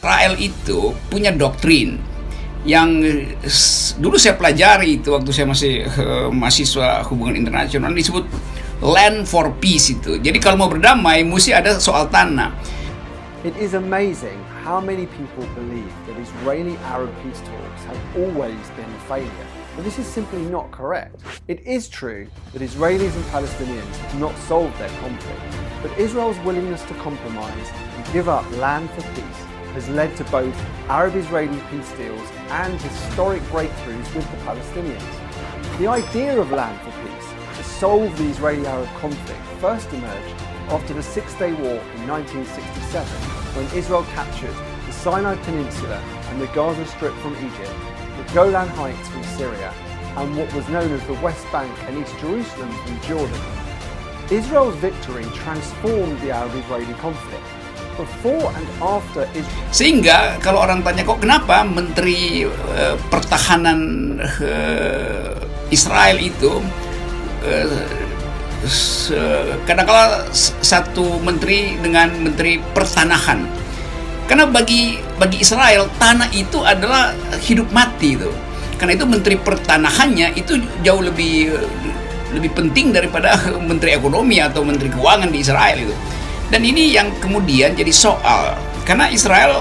Israel itu punya doktrin yang dulu saya pelajari itu waktu saya masih mahasiswa hubungan internasional, disebut land for peace itu. Jadi kalau mau berdamai mesti ada soal tanah. It is amazing how many people believe that Israeli-Arab peace talks have always been a failure. But this is simply not correct. It is true that Israelis and Palestinians have not solved their conflict, but Israel's willingness to compromise and give up land for peace has led to both Arab-Israeli peace deals and historic breakthroughs with the Palestinians. The idea of land for peace to solve the Israeli-Arab conflict first emerged after the Six-Day War in 1967, when Israel captured the Sinai Peninsula and the Gaza Strip from Egypt, the Golan Heights from Syria, and what was known as the West Bank and East Jerusalem from Jordan. Israel's victory transformed the Arab-Israeli conflict. Before and after Israel. Sehingga kalau orang tanya kok kenapa Menteri Pertahanan Israel itu kadang-kala satu menteri dengan Menteri Pertanahan, karena bagi Israel tanah itu adalah hidup mati itu. Karena itu Menteri Pertanahannya itu jauh lebih penting daripada Menteri Ekonomi atau Menteri Keuangan di Israel itu. Dan ini yang kemudian jadi soal, karena Israel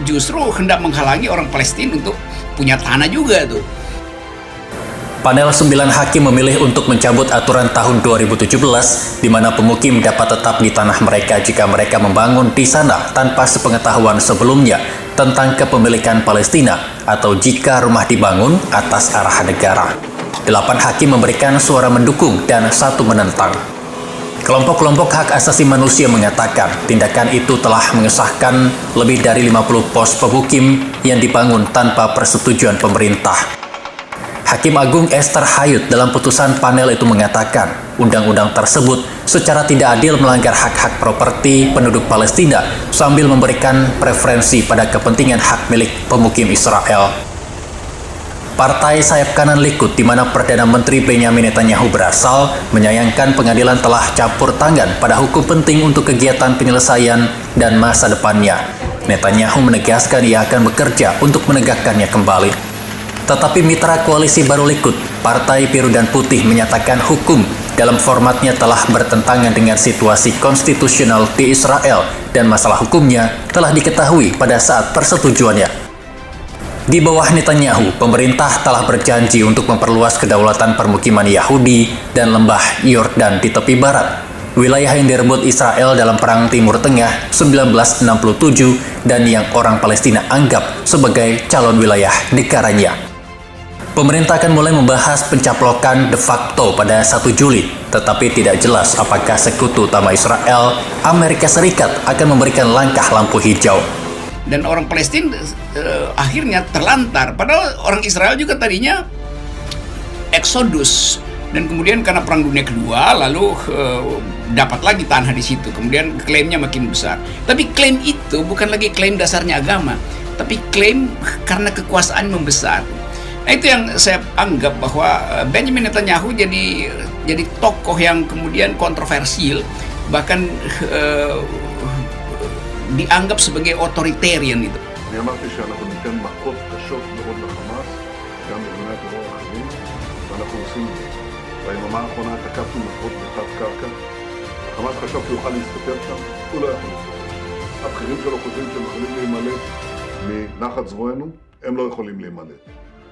justru hendak menghalangi orang Palestina untuk punya tanah juga tuh. Panel 9 hakim memilih untuk mencabut aturan tahun 2017 di mana pemukim dapat tetap di tanah mereka jika mereka membangun di sana tanpa sepengetahuan sebelumnya tentang kepemilikan Palestina atau jika rumah dibangun atas arahan negara. 8 hakim memberikan suara mendukung dan 1 menentang. Kelompok-kelompok hak asasi manusia mengatakan tindakan itu telah mengesahkan lebih dari 50 pos pemukim yang dibangun tanpa persetujuan pemerintah. Hakim Agung Esther Hayut dalam putusan panel itu mengatakan undang-undang tersebut secara tidak adil melanggar hak-hak properti penduduk Palestina sambil memberikan preferensi pada kepentingan hak milik pemukim Israel. Partai sayap kanan Likud, di mana Perdana Menteri Benjamin Netanyahu berasal, menyayangkan pengadilan telah campur tangan pada hukum penting untuk kegiatan penyelesaian dan masa depannya. Netanyahu menegaskan ia akan bekerja untuk menegakkannya kembali. Tetapi mitra koalisi baru Likud, Partai Biru dan Putih, menyatakan hukum dalam formatnya telah bertentangan dengan situasi konstitusional di Israel dan masalah hukumnya telah diketahui pada saat persetujuannya. Di bawah Netanyahu, pemerintah telah berjanji untuk memperluas kedaulatan permukiman Yahudi dan lembah Yordan di tepi barat, wilayah yang direbut Israel dalam Perang Timur Tengah 1967 dan yang orang Palestina anggap sebagai calon wilayah negaranya. Pemerintah akan mulai membahas pencaplokan de facto pada 1 Juli, tetapi tidak jelas apakah sekutu utama Israel, Amerika Serikat, akan memberikan langkah lampu hijau. Dan orang Palestina akhirnya terlantar, padahal orang Israel juga tadinya eksodus, dan kemudian karena Perang Dunia Kedua lalu dapat lagi tanah di situ, kemudian klaimnya makin besar. Tapi klaim itu bukan lagi klaim dasarnya agama, tapi klaim karena kekuasaan membesar. Nah, itu yang saya anggap bahwa Benjamin Netanyahu jadi tokoh yang kemudian kontroversial, bahkan dianggap sebagai otoritarian itu. אני אמרתי שאנחנו ניתן מכות קשות מאוד לחמאס, גם בארגוני הטרור האחרים, ואנחנו עושים את זה. ביממה האחרונה תקפנו מכות בתת קרקע. החמאס חשב שהוא יוכל להסתתר שם, הוא לא יכול להסתתר. הבכירים שלו חושבים שהם יכולים להימלט מנחת זרוענו, הם לא יכולים להימלט.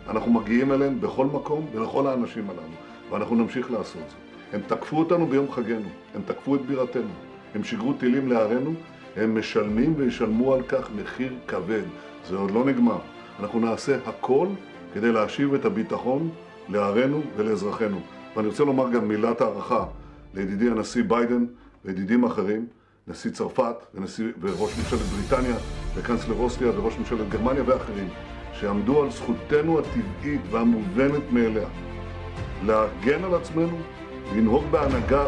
אנחנו מגיעים אליהם בכל מקום ולכל האנשים הללו, ואנחנו נמשיך לעשות זה. הם תקפו אותנו ביום חגנו, הם תקפו את בירתנו, הם שיגרו טילים לערינו, הם משלמים וישלמו על כך מחיר כבד. זה עוד לא נגמר. אנחנו נעשה הכל כדי להשיב את הביטחון לערינו ולאזרחינו. ואני רוצה לומר גם מילת הערכה לידידי הנשיא ביידן וידידים אחרים, נשיא צרפת וראש ממשלת בריטניה וקנצלר אוסטריה וראש ממשלת גרמניה ואחרים, שעמדו על זכותנו הטבעית והמובנת מאליה להגן על עצמנו, לנהוג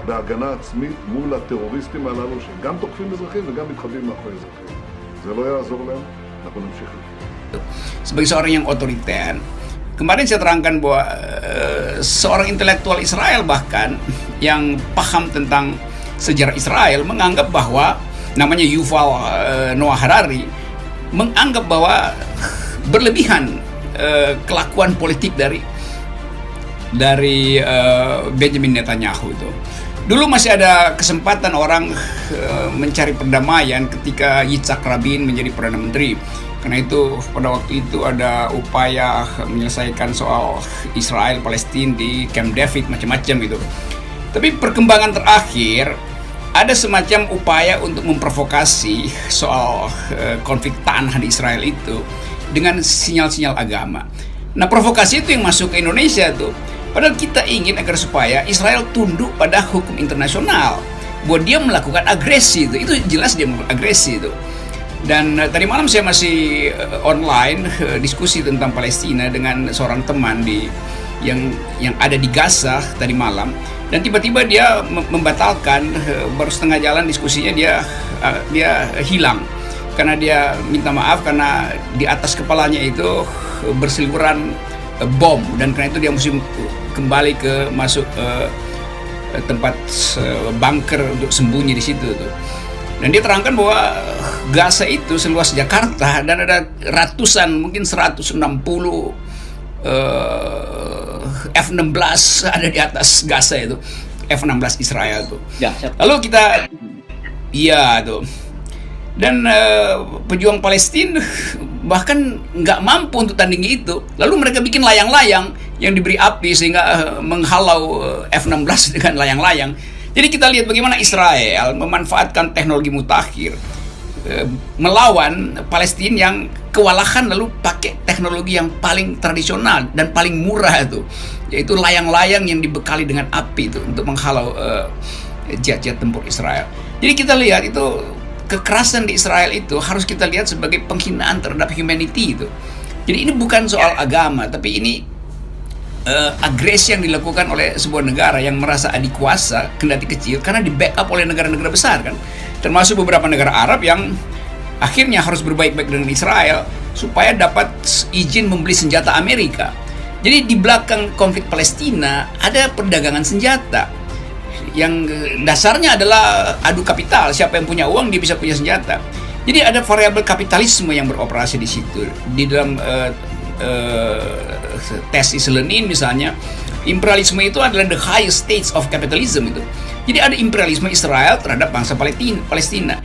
בהגנה עצמית מול הטרוריסטים הללו שגם תוקפים אזרחים וגם מתחבאים מאחורי אזרחים. זה לא יעזור להם, אנחנו נמשיך. Sebagai seorang yang otoriter, kemarin saya terangkan bahwa seorang intelektual Israel bahkan yang paham tentang sejarah Israel menganggap bahwa namanya Yuval Noah Harari, menganggap bahwa berlebihan kelakuan politik dari Benjamin Netanyahu itu. Dulu masih ada kesempatan orang mencari perdamaian ketika Yitzhak Rabin menjadi Perdana Menteri. Karena itu pada waktu itu ada upaya menyelesaikan soal Israel Palestina di Camp David, macam-macam gitu. Tapi perkembangan terakhir ada semacam upaya untuk memprovokasi soal konflik tanah di Israel itu dengan sinyal-sinyal agama. Nah, provokasi itu yang masuk ke Indonesia tuh. Padahal kita ingin agar supaya Israel tunduk pada hukum internasional, bahwa dia melakukan agresi itu jelas dia melakukan agresi itu. Dan tadi malam saya masih online diskusi tentang Palestina dengan seorang teman yang ada di Gaza tadi malam, dan tiba-tiba dia membatalkan, baru setengah jalan diskusinya dia hilang karena dia minta maaf karena di atas kepalanya itu berseliweran bom, dan karena itu dia mesti kembali masuk tempat bunker untuk sembunyi di situ tuh. Dan dia terangkan bahwa Gaza itu seluas Jakarta dan ada ratusan, mungkin 160 F-16 ada di atas Gaza itu, F-16 Israel tuh. Ya, lalu kita tuh. Dan pejuang Palestina bahkan nggak mampu untuk tandingi itu. Lalu mereka bikin layang-layang yang diberi api sehingga menghalau F-16 dengan layang-layang. Jadi kita lihat bagaimana Israel memanfaatkan teknologi mutakhir melawan Palestina yang kewalahan, lalu pakai teknologi yang paling tradisional dan paling murah itu, yaitu layang-layang yang dibekali dengan api itu untuk menghalau jet-jet tempur Israel. Jadi kita lihat itu kekerasan di Israel itu harus kita lihat sebagai penghinaan terhadap humanity itu. Jadi ini bukan soal agama, tapi ini agresi yang dilakukan oleh sebuah negara yang merasa adikuasa kendati kecil karena di backup oleh negara-negara besar kan, termasuk beberapa negara Arab yang akhirnya harus berbaik-baik dengan Israel supaya dapat izin membeli senjata Amerika. Jadi di belakang konflik Palestina ada perdagangan senjata yang dasarnya adalah adu kapital, siapa yang punya uang dia bisa punya senjata. Jadi ada variabel kapitalisme yang beroperasi di situ. Di dalam tesis Lenin misalnya, imperialisme itu adalah the highest stage of capitalism itu. Jadi ada imperialisme Israel terhadap bangsa Palestina.